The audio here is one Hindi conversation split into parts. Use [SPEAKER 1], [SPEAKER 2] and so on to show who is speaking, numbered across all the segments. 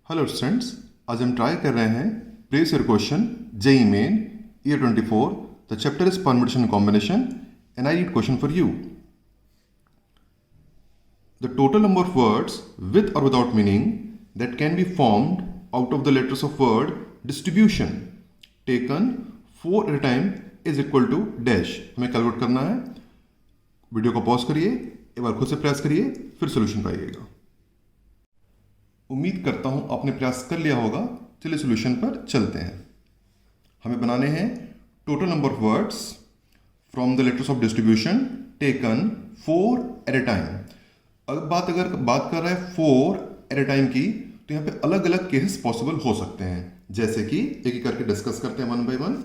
[SPEAKER 1] हेलो स्टूडेंट्स, आज हम ट्राई कर रहे हैं previous year question JEE Main year 24। The chapter is permutation combination and I read question for you. The total number of words with और without meaning that can be formed out of the letters of word distribution taken 4 at a time is equal to dash. हमें कैलकुलेट करना है। वीडियो को पॉज करिए, एक बार खुद से प्रयास करिए, फिर सोल्यूशन पाइएगा। उम्मीद करता हूं आपने प्रयास कर लिया होगा। चलिए सॉल्यूशन पर चलते हैं। हमें बनाने हैं total number of words from the letters of distribution taken 4 at a time. अगर बात कर रहा है 4 एट अ टाइम की, तो यहाँ पे अलग अलग केसेस पॉसिबल हो सकते हैं। जैसे कि एक एक करके डिस्कस करते हैं वन बाय वन।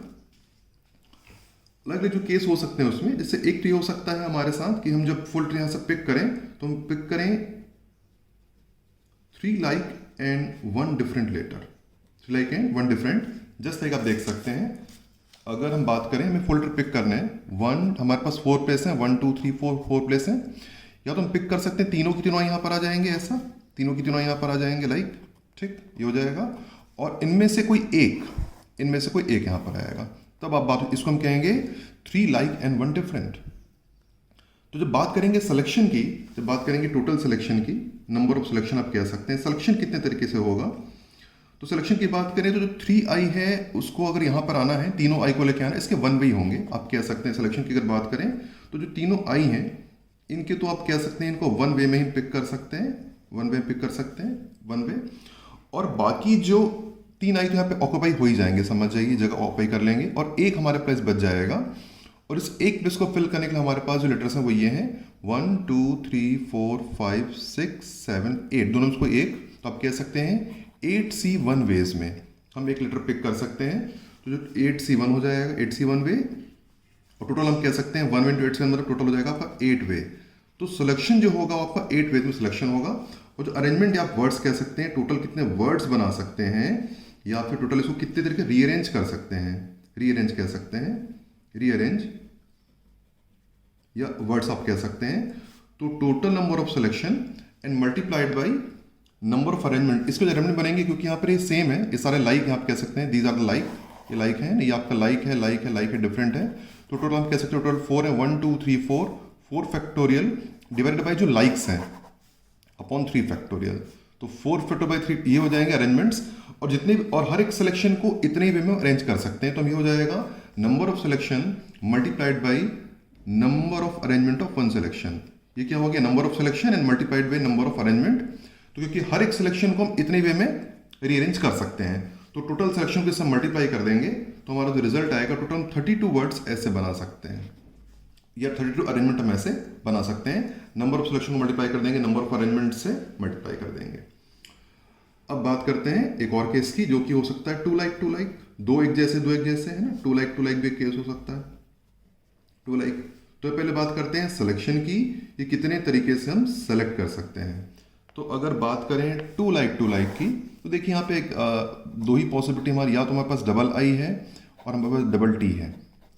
[SPEAKER 1] अलग अलग जो केस हो सकते हैं उसमें, जैसे एक ट्री हो सकता है हमारे साथ कि हम जब फुल ट्री यहाँ से पिक करें तो हम पिक करें 3 like and 1 different letter, 3 like and 1 different। Just like आप देख सकते हैं, अगर हम बात करें हमें फोल्डर पिक करने हैं, हमारे पास 4 प्लेस हैं, 1 2 3 4 प्लेस हैं। या तो हम पिक कर सकते हैं तीनों की तीनों यहाँ पर आ जाएंगे, ऐसा तीनों की तीनों यहाँ पर आ जाएंगे, लाइक ठीक ये हो जाएगा। और इनमें से कोई एक यहाँ पर आएगा, तब आप बात इसको हम कहेंगे 3 like and 1 different। तो जब बात करेंगे सिलेक्शन की, जब बात करेंगे टोटल सिलेक्शन की, नंबर ऑफ सिलेक्शन आप कह सकते हैं। सिलेक्शन कितने तरीके से होगा, तो सिलेक्शन की बात करें तो जो 3i है उसको अगर यहाँ पर आना है, तीनों i को लेके आना है, इसके 1 वे होंगे आप कह सकते हैं। सिलेक्शन की अगर बात करें तो जो तीनों i हैं इनके तो आप कह सकते हैं इनको 1 वे में ही पिक कर सकते हैं, 1 वे पिक कर सकते हैं, 1 वे। और बाकी जो 3i तो यहाँ पे ऑक्यूपाई हो ही जाएंगे, समझ जाइए, जगह ऑक्यूपाई कर लेंगे और एक हमारे पास बच जाएगा। और इस एक प्लेस को फिल करने के लिए हमारे पास जो लेटर्स हैं वो ये हैं 1 2 3 4 5 6 7 8, दोनों को एक, तो आप कह सकते हैं 8C1 वेज में हम एक लेटर पिक कर सकते हैं। तो जो 8C1 हो जाएगा, 8C1 वे। और टोटल हम कह सकते हैं 1 वे इंटू 8C1 मतलब टोटल हो जाएगा आपका 8 वे। तो सिलेक्शन जो होगा आपका 8 वे में सिलेक्शन होगा। और जो अरेंजमेंट आप वर्ड्स कह सकते हैं, टोटल कितने वर्ड्स बना सकते हैं, या फिर टोटल इसको कितने तरीके रीअरेंज कर सकते हैं, रीअरेंज कह सकते हैं, रीअरेंज या वर्ड्स आप कह सकते हैं। तो total number of selection and multiplied by number of arrangement, इसके जो अरेंजमेंट बनेंगे, क्योंकि यहाँ पर ये सेम है, ये सारे लाइक आप कह सकते हैं, दीज आर द लाइक, ये लाइक है, ये आपका लाइक है, लाइक है, लाइक है, डिफरेंट है। तो टोटल हम कह सकते हैं टोटल 4 है, 1 2 3 4 फैक्टोरियल डिवाइडेड बाय जो लाइक्स हैं अपॉन 3 फैक्टोरियल। तो 4 फैक्टोरियल बाय 3 ये हो जाएंगे अरेंजमेंट्स। और जितने और हर एक सिलेक्शन को इतने ही वे में अरेंज कर सकते हैं। तो ये हो जाएगा number of selection multiplied by number of arrangement of 1 selection. ये क्या हो गया, number of selection and multiplied by number of arrangement. तो क्योंकि हर एक सिलेक्शन को हम इतने वे में रीअरेंज कर सकते हैं, तो टोटल सिलेक्शन को इससे मल्टीप्लाई कर देंगे तो हमारा जो रिजल्ट आएगा, टोटल 32 वर्ड्स ऐसे बना सकते हैं, या 32 अरेंजमेंट हम ऐसे बना सकते हैं। नंबर ऑफ सिलेक्शन को मल्टीप्लाई कर देंगे, नंबर ऑफ अरेंजमेंट से मल्टीप्लाई कर देंगे। अब बात करते हैं एक और केस की, जो कि हो सकता है 2 like, दो एक जैसे है ना, 2 like भी केस हो सकता है, 2 like। तो पहले बात करते हैं सिलेक्शन की, ये कितने तरीके से हम सेलेक्ट कर सकते हैं। तो अगर बात करें 2 like की, तो देखिए यहाँ पे दो ही पॉसिबिलिटी हमारी, या तो हमारे पास डबल आई है और हमारे पास डबल टी है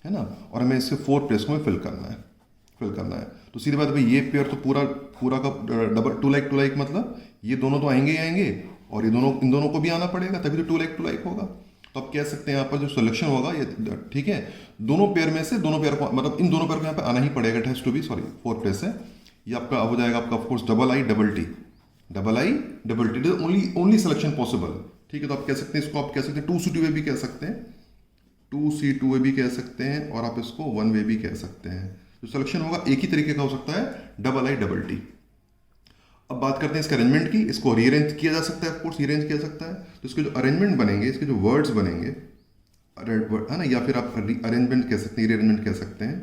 [SPEAKER 1] ना, और हमें इसके 4 प्लेस को फिल करना है। तो सीधी बात भाई, ये पेयर तो पूरा का डबल 2 like मतलब ये दोनों तो आएंगे ही आएंगे, और ये दोनों, इन दोनों को भी आना पड़ेगा, तभी तो 2 like होगा। तो आप कह सकते हैं यहाँ पर जो सिलेक्शन होगा ये, ठीक है, दोनों पेयर में से दोनों पेयर को, मतलब इन दोनों पेयर को यहाँ पे आना ही पड़ेगा, it has to be, 4 place है। ये आपका हो जाएगा आपका of course double I double T, only selection possible. ठीक है, तो आप कह सकते हैं इसको, आप कह सकते हैं 2C2 वे भी कह सकते हैं, 2C2 वे भी कह सकते हैं, और आप इसको 1 वे भी कह सकते हैं। जो सिलेक्शन होगा एक ही तरीके का हो सकता है, डबल आई डबल टी। अब बात करते हैं इसके अरेंजमेंट की। इसको रीअरेंज किया जा सकता है, ऑफ कोर्स रीअरेंज किया जा सकता है। तो इसके जो अरेंजमेंट बनेंगे, इसके जो वर्ड्स बनेंगे, है ना, या फिर आप अरेंजमेंट कह सकते हैं, रीअरेंजमेंट कह सकते हैं,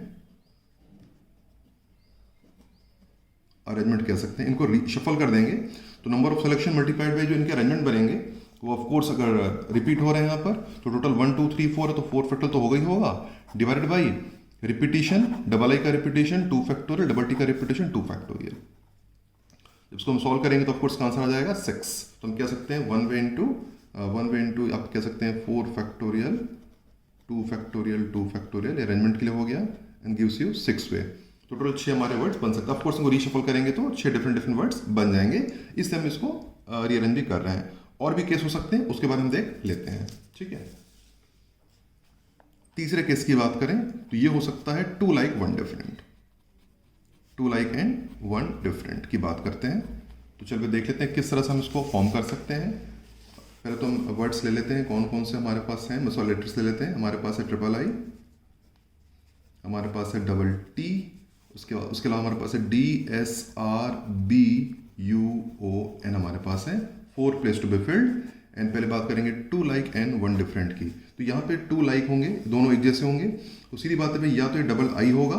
[SPEAKER 1] अरेंजमेंट कह सकते हैं। इनको शफल कर देंगे तो number of selection multiplied by जो इनके अरेंजमेंट बनेंगे वो ऑफ कोर्स अगर रिपीट हो रहे हैं यहाँ पर, तो टोटल 1 2 3 4 है, तो 4 फैक्टोरियल तो होगा ही होगा, डिवाइडेड बाई रिपीटिशन, डबल आई का रिपीटिशन 2 फैक्टोरियल, डबल टी का रिपीटिशन 2 फैक्टोरियल। जब इसको हम सॉल्व करेंगे तो ऑफकोर्स का आंसर आ जाएगा 6। तो हम कह सकते हैं 1 वे इंटू आप कह सकते हैं 4 फैक्टोरियल 2 फैक्टोरियल अरेंजमेंट के लिए हो गया, एंड गिव्स यू 6 वे। तो टोटल 6 हमारे वर्ड्स बन सकते हैं। ऑफकोर्स इनको रीशफल करेंगे तो 6 डिफरेंट वर्ड्स बन जाएंगे, इसलिए हम इसको रीअरेंज भी कर रहे हैं। और भी केस हो सकते हैं, उसके बारे में देख लेते हैं। ठीक है, तीसरे केस की बात करें तो ये हो सकता है two like one different, two like and one different की बात करते हैं। तो चलिए देख लेते हैं किस तरह से हम इसको फॉर्म कर सकते हैं। पहले तो हम वर्ड्स ले लेते हैं कौन कौन से हमारे पास हैं, मतलब लेटर्स ले लेते हैं। हमारे पास है ट्रिपल आई, हमारे पास है डबल टी, उसके अलावा हमारे पास है D S R B U O N, हमारे पास है 4 place to be filled. And पहले बात करेंगे two like and one different की। तो यहाँ पे टू लाइक होंगे, दोनों एक जैसे होंगे, तो सीधी बात है भाई या तो ये डबल आई होगा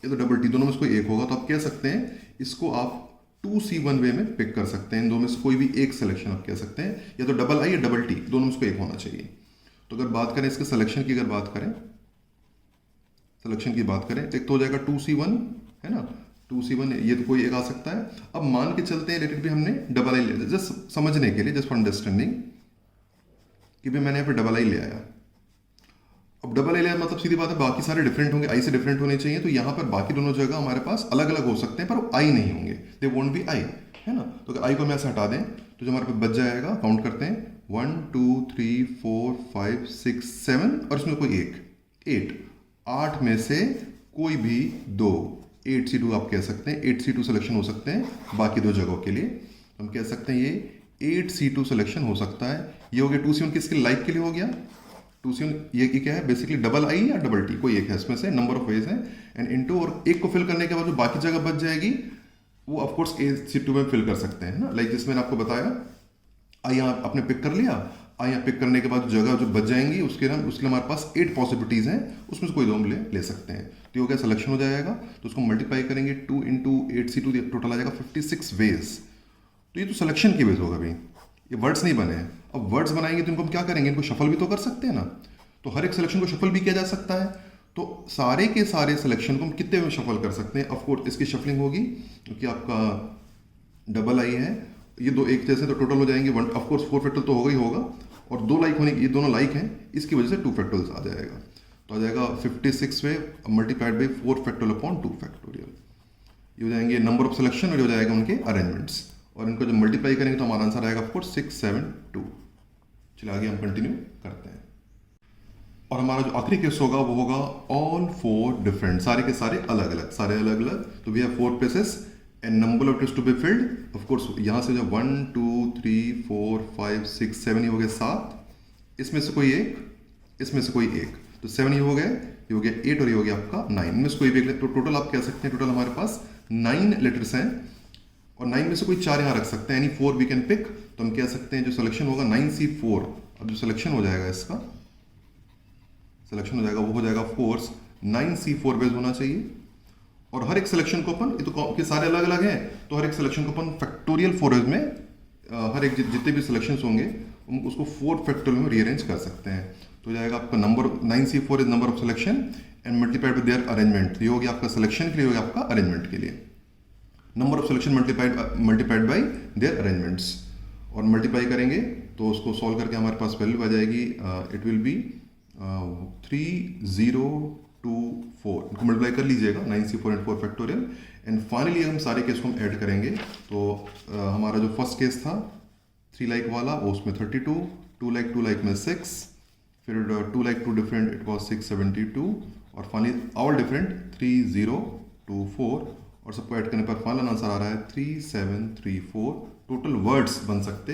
[SPEAKER 1] या तो डबल टी, दोनों में से कोई एक होगा। तो आप कह सकते हैं इसको आप 2C1 वे में पिक कर सकते हैं, इन दोनों में से कोई भी एक सिलेक्शन आप कह सकते हैं, या तो डबल आई या डबल टी, दोनों में से कोई एक होना चाहिए। तो अगर बात करें इसके सिलेक्शन की, अगर बात करें सिलेक्शन की बात करें, एक तो हो जाएगा 2C1 है ना, 2C1 ये तो कोई एक आ सकता है। अब मान के चलते हैं रिलेटेड भी हमने डबल आई ले, जस्ट समझने के लिए, जस्ट फॉर अंडरस्टैंडिंग कि भाई मैंने यहाँ पे डबल आई ले आया। अब डबल आई ले आया मतलब सीधी बात है बाकी सारे डिफरेंट होंगे, आई से डिफरेंट होने चाहिए। तो यहाँ पर बाकी दोनों जगह हमारे पास अलग अलग हो सकते हैं पर वो आई नहीं होंगे, दे वोंट बी आई, है ना। तो अगर आई को हम ऐसे हटा दें तो जो हमारे पास बच जाएगा, काउंट करते हैं 1 2 3 4 5 6 7 और इसमें कोई एक 8, 8 में से कोई भी 2, 8C2 आप कह सकते हैं, 8C2 सिलेक्शन हो सकते हैं बाकी दो जगहों के लिए। हम कह सकते हैं ये 8C2 सिलेक्शन हो सकता है। ये हो गया 2C1 किसके लाइक के लिए हो गया, 2C1 ये क्या है बेसिकली डबल आई या डबल टी, कोई एक है, इसमें से नंबर ऑफ वेज है। एंड इनटू, और एक को फिल करने के बाद जो बाकी जगह बच जाएगी वो ऑफकोर्स A C2 में फिल कर सकते हैं ना। लाइक जिसमें मैंने आपको बताया, आई यहाँ आपने पिक कर लिया, आई यहाँ पिक करने के बाद जगह जो बच जाएंगी उसके लिए हमारे पास 8 पॉसिबिलिटीज हैं, उसमें से कोई दो हम ले सकते हैं। तो ये हो गया सिलेक्शन हो जाएगा। तो उसको मल्टीप्लाई करेंगे 2 × 8C2, टोटल आ जाएगा 56 वेज। तो ये तो सिलेक्शन की वेज होगा भाई, ये वर्ड्स नहीं बने हैं। अब वर्ड्स बनाएंगे तो इनको हम क्या करेंगे, इनको शफल भी तो कर सकते हैं ना। तो हर एक सिलेक्शन को शफल भी किया जा सकता है। तो सारे के सारे सिलेक्शन को हम कितने में शफल कर सकते हैं, ऑफकोर्स इसकी शफलिंग होगी क्योंकि आपका डबल आई है, ये दो एक जैसे, तो टोटल हो जाएंगे 1, ऑफकोर्स 4 फैक्टोरियल तो होगा ही होगा, और 2 लाइक होने, ये दोनों लाइक हैं, इसकी वजह से 2 फैक्टोरियल आ जाएगा। तो आ जाएगा 56 ways multiplied by 4 factorial upon 2 factorial. ये हो जाएंगे नंबर ऑफ सिलेक्शन और ये हो जाएगा उनके अरेंजमेंट्स, और इनको जब मल्टीप्लाई करेंगे तो हमारा आंसर आएगा ऑफकोर्स 672। चलिए आगे हम कंटिन्यू करते हैं। और हमारा जो आखिरी केस होगा वो होगा ऑल 4 डिफरेंट, सारे के सारे अलग अलग। तो we have 4 places and number of test to be filled. Of course यहाँ से जो 1 2 3 4 5 6 7 ये हो गए 7, इसमें से कोई एक, इसमें से कोई एक, तो 7 ये हो गए, ये हो गया 8 और ये हो गया आपका 9, इनमें से कोई भी एक। तो टोटल आप कह सकते हैं टोटल हमारे पास 9 लेटर्स हैं, और 9 में से कोई 4 यहाँ रख सकते हैं, यानी 4 वी कैन पिक। तो हम कह सकते हैं जो सिलेक्शन होगा 9C4। अब जो सिलेक्शन हो जाएगा, इसका सिलेक्शन हो जाएगा वो हो जाएगा फोर्स 9C4 बेस होना चाहिए। और हर एक सिलेक्शन को अपन, ये तो के सारे अलग अलग हैं, तो हर एक सिलेक्शन को अपन फैक्टोरियल 4 में, हर एक जितने भी सिलेक्शंस होंगे हम उसको 4 फैक्टोरियल में रीअरेंज कर सकते हैं। तो हो जाएगा आपका number 9C4 is number of selection and multiplied with their arrangement. ये हो गया आपका सिलेक्शन के लिए, हो गया आपका अरेंजमेंट के लिए। Number of selection multiplied by there arrangements, और मल्टीप्लाई करेंगे तो उसको सॉल्व करके हमारे पास वैल्यू आ जाएगी, इट विल बी 3024। इनको मल्टीप्लाई कर लीजिएगा 9C4 and 4 factorial. And finally हम सारे केस को हम ऐड करेंगे। तो हमारा जो फर्स्ट केस था 3 लाइक वाला, वो उसमें 32, 2 लाइक में 6, फिर 2 लाइक 2 डिफरेंट इट वॉज 672, और फाइनली ऑल डिफरेंट 3024, और सबको ऐड करने पर फाइनल आंसर आ रहा है 3734। टोटल वर्ड्स बन सकते